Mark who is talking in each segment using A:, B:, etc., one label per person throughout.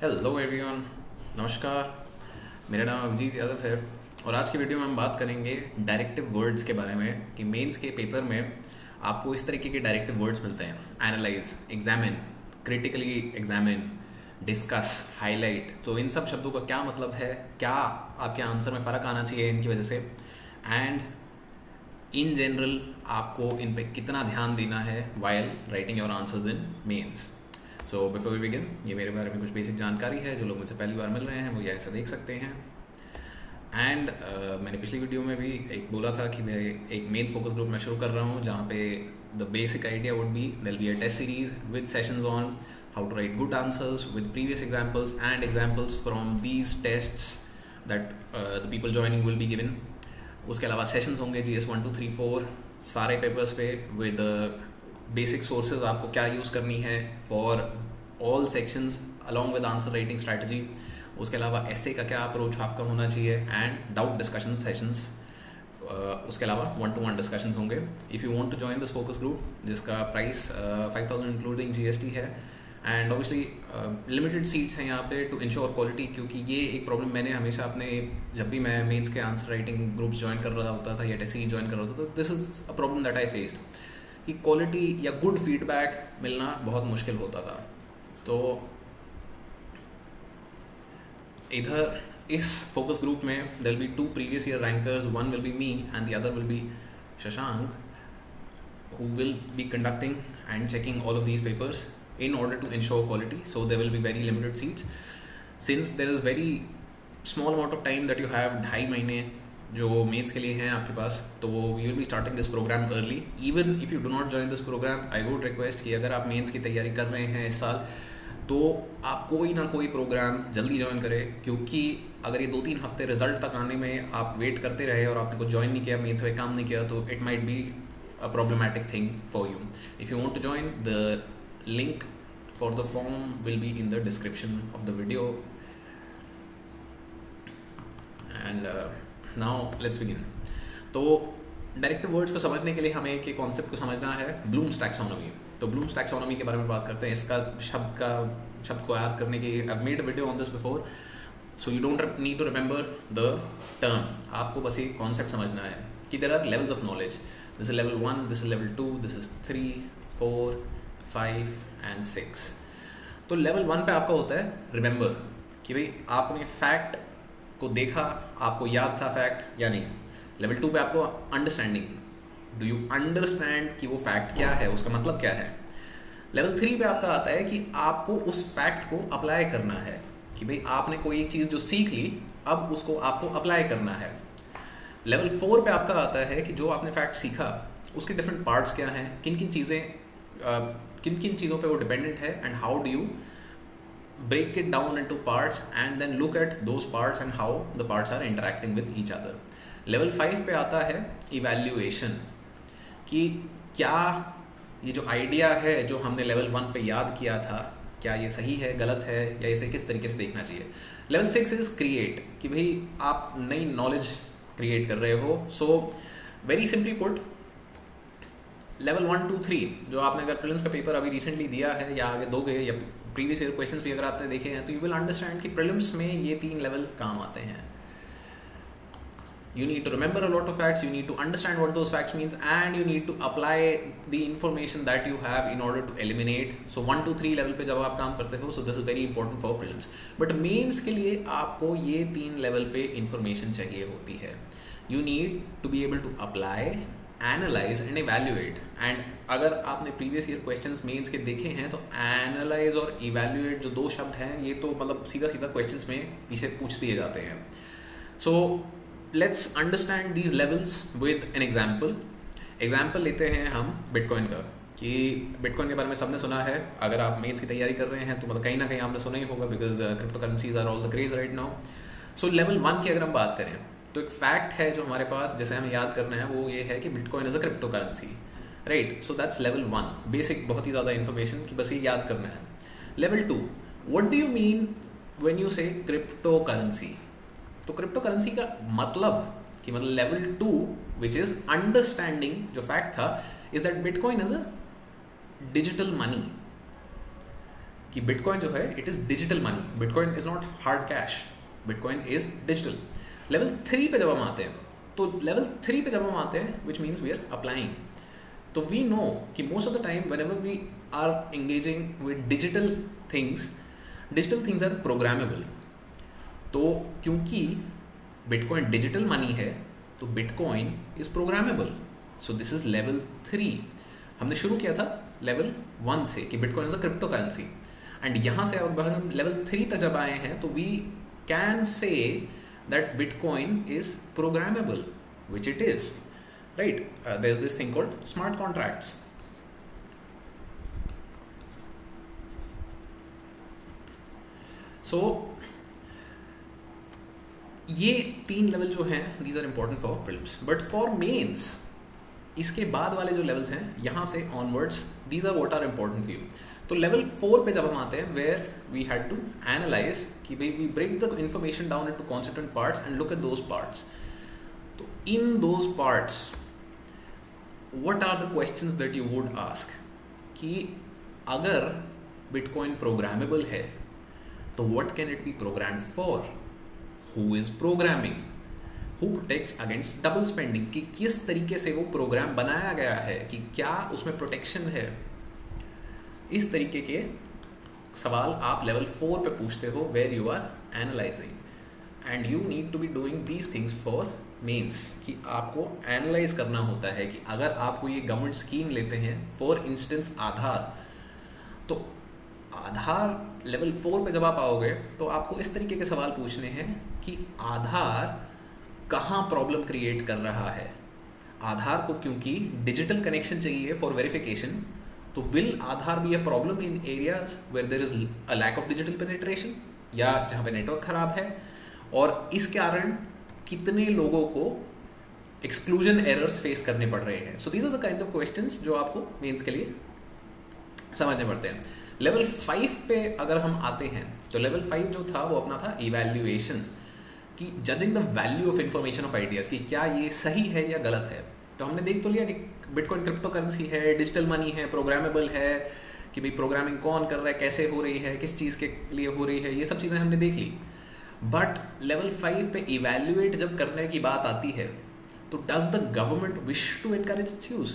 A: Hello everyone, नमस्कार। मेरा नाम अभिजीत यादव है और आज की वीडियो में हम बात करेंगे डायरेक्टिव वर्ड्स के बारे में कि मेंस के पेपर में आपको इस तरीके के डायरेक्टिव वर्ड्स मिलते हैं: analyse, examine, critically examine, discuss, highlight. तो इन सब शब्दों का क्या मतलब है, क्या आपके आंसर में फ़र्क आना चाहिए इनकी वजह से, एंड इन जनरल आपको इन पे कितना ध्यान देना है while writing your answers in mains. So before we begin, ये मेरे बारे में कुछ बेसिक जानकारी है। जो लोग मुझसे पहली बार मिल रहे हैं वो ये ऐसा देख सकते हैं। एंड मैंने पिछली वीडियो में भी एक बोला था कि मैं एक मेंस फोकस ग्रुप में शुरू कर रहा हूँ जहाँ पे the basic idea would be there will be a test series with sessions on how to write good answers with previous examples and examples from these tests that the people joining will be given. उसके अलावा sessions होंगे GS 1 2 3 4 सारे papers पे with basic sources आपको क्या use करनी है for all sections along with answer writing strategy. उसके अलावा एसे का क्या अप्रोच आपका होना चाहिए एंड डाउट डिस्कशन सेशंस। उसके अलावा 1-to-1 डिस्कशंस होंगे। If you want to join this focus group जिसका प्राइस 5,000 इंक्लूडिंग GST है एंड ऑब्वियसली लिमिटेड सीट्स हैं यहाँ पे टू इंश्योर क्वालिटी, क्योंकि ये एक प्रॉब्लम मैंने हमेशा अपने जब भी मैं मेंस के आंसर राइटिंग ग्रुप्स ज्वाइन कर रहा होता था या टेस्ट सीरीज ज्वाइन कर रहा होता था, this is a problem that I faced कि क्वालिटी या गुड फीडबैक मिलना बहुत मुश्किल होता था। तो इधर इस फोकस ग्रुप में there will be 2 previous year rankers, one will be me and the other will be Shashank, who will be conducting and checking all of these papers in order to ensure quality. So there will be very limited seats. Since there is very small amount of time that you have, 2.5 महीने जो mains के लिए हैं आपके पास, तो we will be starting this programme early. Even if you do not join this programme, I would request कि अगर आप मेंस की तैयारी कर रहे हैं इस साल तो आप कोई ना कोई प्रोग्राम जल्दी ज्वाइन करें, क्योंकि अगर ये 2-3 हफ्ते रिजल्ट तक आने में आप वेट करते रहे और आपने कुछ ज्वाइन नहीं किया, मेंस पे काम नहीं किया, तो it might be a problematic thing for you. If you want to join, the link for the form will be in the description of the video. And now let's begin. तो directive words को समझने के लिए हमें एक concept को समझना है, ब्लूम्स टैक्सोनॉमी। तो ब्लूम्स टैक्सोनॉमी के बारे में बात करते हैं। इसका शब्द को याद करने की I've made a video on this before, so you don't need to remember the term. आपको बस ये कॉन्सेप्ट समझना है कि there are levels of knowledge. This is level 1, this is level 2, this is 3, 4, 5 and 6. तो level 1 पे आपका होता है रिमेंबर, कि भाई आपने फैक्ट को देखा, आपको याद था फैक्ट या नहीं। लेवल 2 पे आपको अंडरस्टैंडिंग, डू यू अंडरस्टैंड कि वो फैक्ट क्या है, उसका मतलब क्या है। लेवल 3 पे आपका आता है कि आपको उस फैक्ट को अप्लाई करना है, कि भाई आपने कोई एक चीज़ जो सीख ली, अब उसको आपको अप्लाई करना है। लेवल 4 पे आपका आता है कि जो आपने फैक्ट सीखा उसके डिफरेंट पार्ट्स क्या हैं, किन किन चीज़ों पे वो डिपेंडेंट है, and how do you break it down into parts and then look at those parts and how the parts are interacting with each other. Level 5 पे आता है इवैल्यूएशन, कि क्या ये जो आइडिया है जो हमने लेवल 1 पे याद किया था, क्या ये सही है, गलत है, या इसे किस तरीके से देखना चाहिए। लेवल 6 इज़ क्रिएट, कि भाई आप नई नॉलेज क्रिएट कर रहे हो। So very simply put, level 1 2 3 जो आपने अगर प्रीलिम्स का पेपर अभी रिसेंटली दिया है या आगे दोगे, या प्रीवियस ईयर क्वेश्चंस भी अगर आपने देखे हैं, तो यू विल अंडरस्टैंड कि प्रीलिम्स में ये 3 लेवल काम आते हैं। You need to remember a lot of facts, you need to understand what those facts means, and you need to apply the information that you have in order to eliminate. So 1 2 3 level पे जब आप काम करते हो, so this is very important for prelims. But mains के लिए आपको ये 3 लेवल पे इंफॉर्मेशन चाहिए होती है। You need to be able to apply, analyze and evaluate. And अगर आपने प्रीवियस ईयर क्वेश्चंस मेंस के देखे हैं, तो एनालाइज और इवेल्युएट जो 2 शब्द हैं, ये तो मतलब सीधा क्वेश्चंस में पीछे पूछ दिए जाते हैं। So let's understand these levels with an example लेते हैं हम बिटकॉइन का, कि बिटकॉइन के बारे में सबने सुना है। अगर आप मेंस की तैयारी कर रहे हैं तो मतलब कहीं ना कहीं आपने सुना ही होगा, because crypto currencies are all the craze right now. So level 1 की अगर हम बात करें, तो एक फैक्ट है जो हमारे पास जैसे हमें याद करना है, वो ये है कि bitcoin is a crypto currency, right. So that's level 1, basic, बहुत ही ज़्यादा इन्फॉर्मेशन कि बस ये याद करना है। Level 2, what do you mean when you से क्रिप्टो करेंसी। तो क्रिप्टो करेंसी का मतलब कि मतलब लेवल 2 विच इज अंडरस्टैंडिंग, जो फैक्ट था, is that bitcoin is a digital money. कि बिटकॉइन जो है it is digital money, bitcoin is not hard cash, bitcoin is digital. Level 3 पे जब हम आते हैं, तो लेवल 3 पे जब हम आते हैं which means we are applying, तो वी नो कि most of the time whenever we are engaging with digital things are programmable. तो क्योंकि बिटकॉइन डिजिटल मनी है तो bitcoin is programmable, so this is level 3। हमने शुरू किया था लेवल 1 से कि bitcoin is a crypto currency, and यहाँ से अब हम लेवल 3 तक जब आए हैं तो we can say that bitcoin is programmable, which it is, right. There is this thing called smart contracts. So ये 3 लेवल जो हैं these are important for prelims, but for mains इसके बाद वाले जो लेवल्स हैं यहाँ से onwards these are what are important for you. तो लेवल 4 पे जब हम आते हैं where we had to analyse कि भाई we break the information down into constituent parts and look at those parts. तो in those parts what are the questions that you would ask कि अगर बिटकॉइन प्रोग्रामेबल है तो what can it be programmed for, who is programming, who protects against double spending, कि किस तरीके से वो प्रोग्राम बनाया गया है, कि क्या उसमें प्रोटेक्शन है। इस तरीके के सवाल आप लेवल 4 पे पूछते हो where you are analysing, and you need to be doing these things for mains, कि आपको एनालाइज करना होता है कि अगर आपको ये गवर्नमेंट स्कीम लेते हैं फॉर इंस्टेंस आधार, तो आधार लेवल 4 पे जब आप आओगे तो आपको इस तरीके के सवाल पूछने हैं कि आधार कहाँ प्रॉब्लम क्रिएट कर रहा है। आधार को क्योंकि डिजिटल कनेक्शन चाहिए फॉर वेरिफिकेशन, तो will Aadhaar be a problem in areas where there is a lack of digital penetration, या जहाँ पे नेटवर्क खराब है, और इस कारण कितने लोगों को एक्सक्लूजन एरर्स फेस करने पड़ रहे हैं। So these are the kinds of questions जो आपको मेंस के लिए समझने पड़ते हैं। लेवल 5 पे अगर हम आते हैं तो लेवल 5 जो था वो अपना था इवैल्यूएशन, कि judging the value of information of ideas, कि क्या ये सही है या गलत है। तो हमने देख तो लिया कि बिटकॉइन क्रिप्टो करेंसी है, डिजिटल मनी है, प्रोग्रामेबल है, कि भाई प्रोग्रामिंग कौन कर रहा है, कैसे हो रही है, किस चीज़ के लिए हो रही है, ये सब चीज़ें हमने देख ली। बट लेवल 5 पे इवैल्यूएट जब करने की बात आती है तो does the government wish to encourage its use,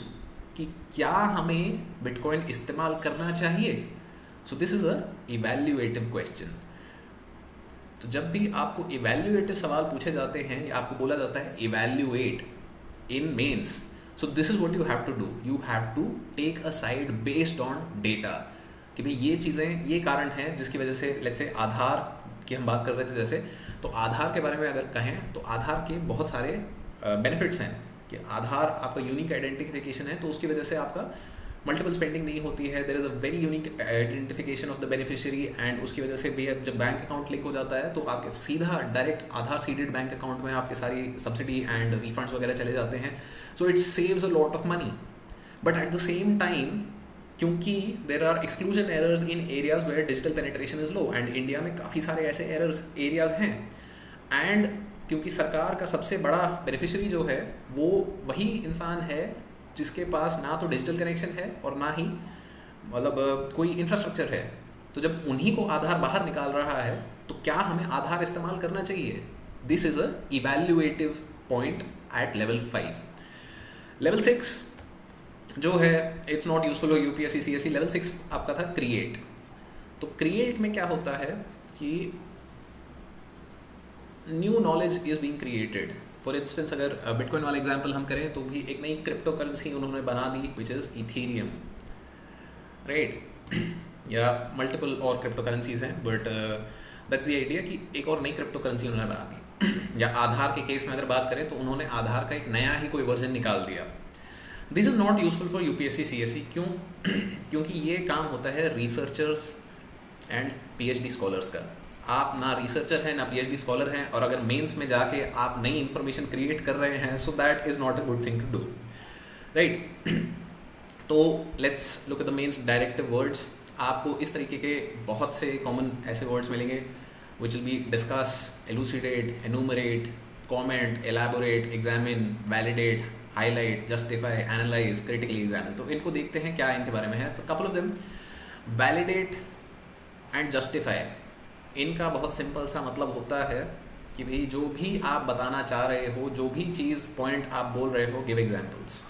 A: कि क्या हमें बिटकॉइन इस्तेमाल करना चाहिए। So this is a evaluative question. तो जब भी आपको इवैल्यूएटिव सवाल पूछे जाते हैं या आपको बोला जाता है evaluate in mains, so this is what you have to do, you have to take a side based on data, कि भाई ये चीज़ें, ये कारण हैं जिसकी वजह से लेट्स से आधार की हम बात कर रहे थे जैसे, तो आधार के बारे में अगर कहें तो आधार के बहुत सारे बेनिफिट्स हैं, कि आधार आपका यूनिक आइडेंटिफिकेशन है, तो उसकी वजह से आपका मल्टीपल स्पेंडिंग नहीं होती है, there is a very unique identification of the beneficiary, and उसकी वजह से भी जब बैंक अकाउंट लिंक हो जाता है तो आपके सीधा डायरेक्ट आधार सीडेड बैंक अकाउंट में आपके सारी सब्सिडी एंड रिफंड्स वगैरह चले जाते हैं। So it saves a lot of money, but at the same time क्योंकि there are exclusion errors in areas where digital penetration is low, and India में काफ़ी सारे ऐसे एरियाज हैं, एंड क्योंकि सरकार का सबसे बड़ा बेनिफिशियरी जो है वो वही इंसान है जिसके पास ना तो डिजिटल कनेक्शन है और ना ही मतलब कोई इंफ्रास्ट्रक्चर है, तो जब उन्हीं को आधार बाहर निकाल रहा है तो क्या हमें आधार इस्तेमाल करना चाहिए। This is a evaluative point at level 5। Level 6 जो है it's not useful for UPSC CSC. Level 6 आपका था क्रिएट। तो क्रिएट में क्या होता है कि new knowledge is being created. For instance अगर बिटकॉइन वाला एग्जांपल हम करें तो भी एक नई क्रिप्टो करेंसी उन्होंने बना दी विच इज़ इथेरियम, राइट, या मल्टीपल और क्रिप्टो करेंसीज हैं, बट दैट्स द आइडिया कि एक और नई क्रिप्टो करेंसी उन्होंने बना दी। या आधार के केस में अगर बात करें तो उन्होंने आधार का एक नया ही कोई वर्जन निकाल दिया। This is not useful for UPSC CSC. क्यों? क्योंकि ये काम होता है रिसर्चर्स एंड पीएचडी स्कॉलर्स का। आप ना रिसर्चर हैं ना पीएचडी स्कॉलर हैं, और अगर मेंस में जाके आप नई इन्फॉर्मेशन क्रिएट कर रहे हैं, so that is not a good thing to do, right. तो let's look at the mains directive words. आपको इस तरीके के बहुत से कॉमन ऐसे वर्ड्स मिलेंगे which will be discuss, elucidate, enumerate, comment, elaborate, examine, validate, highlight, justify, analyse, critically examine. तो इनको देखते हैं क्या इनके बारे में है। तो couple of them, validate and justify, इनका बहुत सिंपल सा मतलब होता है कि भाई जो भी आप बताना चाह रहे हो, जो भी चीज़ पॉइंट आप बोल रहे हो, give examples.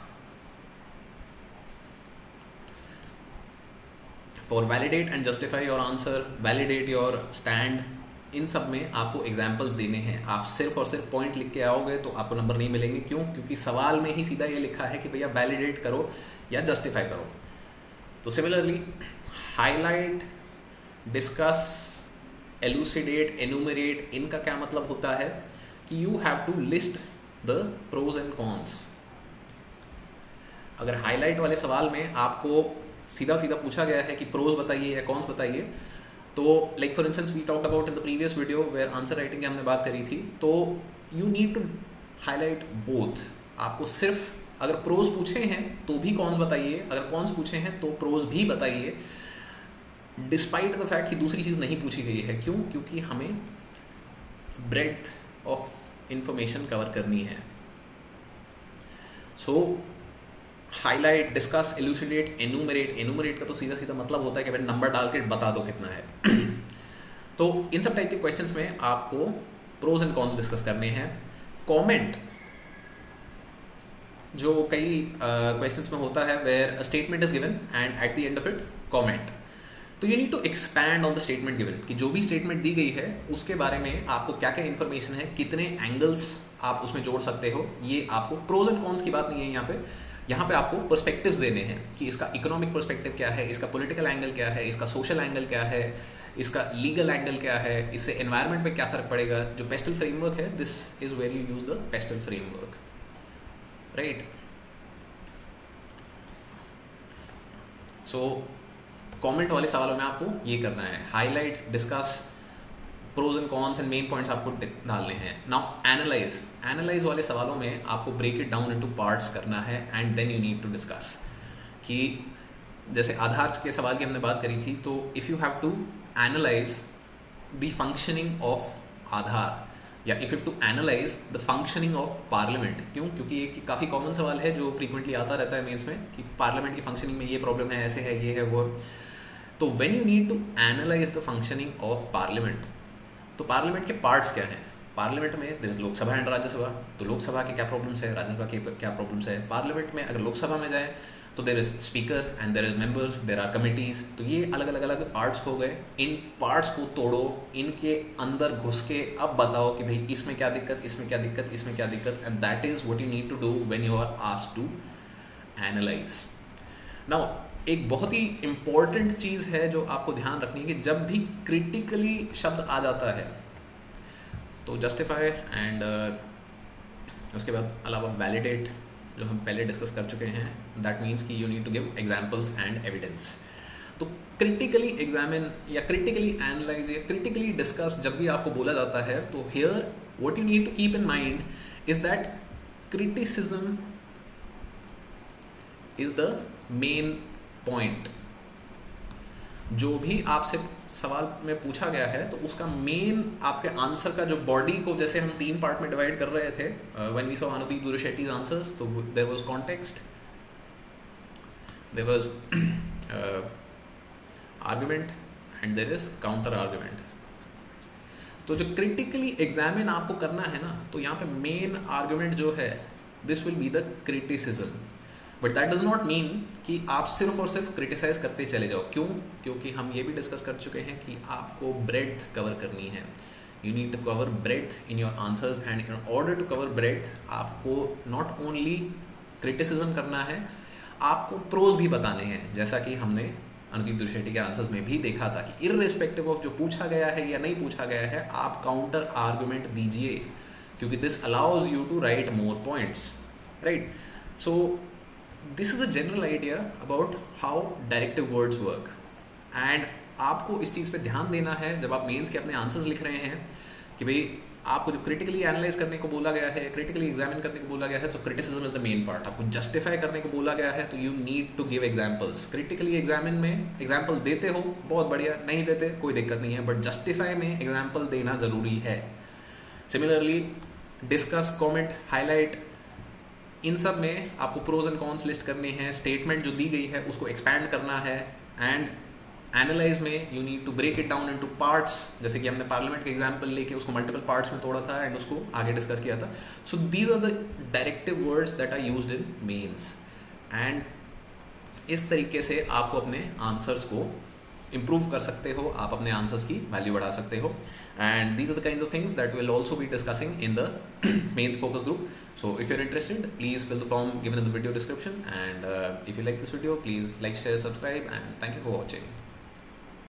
A: For validate and justify your answer, validate your stand, इन सब में आपको एग्जाम्पल्स देने हैं। आप सिर्फ और सिर्फ पॉइंट लिख के आओगे तो आपको नंबर नहीं मिलेंगे। क्यों? क्योंकि सवाल में ही सीधा ये लिखा है कि भैया वैलिडेट करो या जस्टिफाई करो। तो similarly highlight, discuss, elucidate, enumerate, इनका क्या मतलब होता है कि you have to list the pros and cons. अगर हाईलाइट वाले सवाल में आपको सीधा सीधा पूछा गया है कि प्रोज बताइए या कॉन्स बताइए, तो like for instance we talked about in the previous video where answer writing की हमने बात करी थी, तो you need to highlight both. आपको सिर्फ अगर प्रोज पूछे हैं तो भी कॉन्स बताइए, अगर कॉन्स पूछे हैं तो प्रोज भी बताइए, डिस्पाइट द फैक्ट कि दूसरी चीज़ नहीं पूछी गई है। क्यों? क्योंकि हमें ब्रेड्थ ऑफ इंफॉर्मेशन कवर करनी है। सो highlight, discuss, elucidate, enumerate, enumerate का तो सीधा सीधा मतलब होता है कि भाई नंबर डाल के बता दो कितना है। तो इन सब टाइप के क्वेश्चंस में आपको प्रोज एंड कॉन्स डिस्कस करने हैं। कमेंट, जो कई क्वेश्चंस में होता है where a statement is given and at the end of it comment, तो you need to expand on the statement given, कि जो भी स्टेटमेंट दी गई है उसके बारे में आपको क्या क्या इन्फॉर्मेशन है, कितने एंगल्स आप उसमें जोड़ सकते हो। ये आपको प्रोज एंड कॉन्स की बात नहीं है यहाँ पे आपको पर्सपेक्टिव्स देने हैं कि इसका इकोनॉमिक पर्सपेक्टिव क्या है, इसका पॉलिटिकल एंगल क्या है, इसका सोशल एंगल क्या है, इसका लीगल एंगल क्या है, इससे एनवायरनमेंट पे क्या फ़र्क पड़ेगा। जो पेस्टल फ्रेमवर्क है, this is where you use the PESTLE framework, right. So comment वाले सवालों में आपको ये करना है, highlight, discuss, pros and cons and main points आपको डालने हैं। नाउ एनालाइज, एनालाइज वाले सवालों में आपको break it down into parts करना है and then you need to discuss. कि जैसे आधार के सवाल की हमने बात करी थी, तो if you have to analyse the functioning of Aadhaar या if you to analyse the functioning of parliament. क्यों? क्योंकि ये काफ़ी कॉमन सवाल है जो फ्रीक्वेंटली आता रहता है मेंस में कि पार्लियामेंट की फंक्शनिंग में ये प्रॉब्लम है, ऐसे है, ये है, वो। तो when you need to analyse the functioning of parliament, तो पार्लियामेंट के पार्ट्स क्या हैं। पार्लियामेंट में there is Lok Sabha and Rajya Sabha, तो लोकसभा के क्या प्रॉब्लम्स है, राज्यसभा के क्या प्रॉब्लम्स है। पार्लियामेंट में अगर लोकसभा में जाए तो there is speaker and there is members, there are committees. तो ये अलग अलग अलग पार्ट्स हो गए। इन पार्ट्स को तोड़ो, इनके अंदर घुस के अब बताओ कि भाई इसमें क्या दिक्कत, इसमें क्या दिक्कत, इसमें क्या दिक्कत, and that is what you need to do when you are asked to analyse. Now एक बहुत ही इम्पॉर्टेंट चीज़ है जो आपको ध्यान रखनी है कि जब भी क्रिटिकली शब्द आ जाता है तो जस्टिफाई एंड उसके बाद अलावा वैलिडेट, जो हम पहले डिस्कस कर चुके हैं, दैट मीन्स कि you need to give examples and evidence. तो क्रिटिकली एग्जामिन या क्रिटिकली एनालाइज या क्रिटिकली डिस्कस जब भी आपको बोला जाता है, तो here what you need to keep in mind is that criticism is the main point. जो भी आपसे सवाल में पूछा गया है तो उसका मेन आपके आंसर का जो बॉडी को, जैसे हम 3 पार्ट में डिवाइड कर रहे थे when we saw Anudeep Durishetty's answers, तो there was context, there was argument and there is counter argument. तो जो क्रिटिकली एग्जामिन आपको करना है ना, तो यहाँ पे मेन आर्गुमेंट जो है this will be the criticism. But that does not mean कि आप सिर्फ और सिर्फ क्रिटिसाइज करते चले जाओ। क्यों? क्योंकि हम ये भी डिस्कस कर चुके हैं कि आपको ब्रेड्थ कवर करनी है। You need to cover breadth in your answers and in order to cover breadth आपको नॉट ओनली क्रिटिसिज्म करना है, आपको प्रोज भी बताने हैं। जैसा कि हमने अनुदीप दुर्शेट्टी के आंसर्स में भी देखा था कि इर्रेस्पेक्टिव ऑफ जो पूछा गया है या नहीं पूछा गया है, आप काउंटर आर्गुमेंट दीजिए, क्योंकि this allows you to write more points, right. So this is a general idea about how directive words work and आपको इस चीज़ पे ध्यान देना है जब आप मेंस के अपने आंसर्स लिख रहे हैं कि भाई आपको जब क्रिटिकली एनालाइज करने को बोला गया है, क्रिटिकली एग्जामिन करने को बोला गया है, तो criticism is the main part. आपको जस्टिफाई करने को बोला गया है तो you need to give examples. Critically examine में एग्जाम्पल देते हो बहुत बढ़िया, नहीं देते कोई दिक्कत नहीं है, बट जस्टिफाई में एग्जाम्पल देना ज़रूरी है। सिमिलरली डिस्कस, कॉमेंट, हाईलाइट, इन सब में आपको प्रोज एंड कॉन्स लिस्ट करने हैं। स्टेटमेंट जो दी गई है उसको एक्सपैंड करना है एंड एनालाइज में you need to break it down into parts, जैसे कि हमने पार्लियामेंट के एग्जांपल लेके उसको मल्टीपल पार्ट्स में तोड़ा था एंड उसको आगे डिस्कस किया था. So these are the directive words that are used in mains. And इस तरीके से आपको अपने आंसर्स को इम्प्रूव कर सकते हो, आप अपने आंसर्स की वैल्यू बढ़ा सकते हो. And these are the kinds of things that we'll also be discussing in the mains focus group. So if you're interested, please fill the form given in the video description. And if you like this video, please like, share, subscribe, and thank you for watching.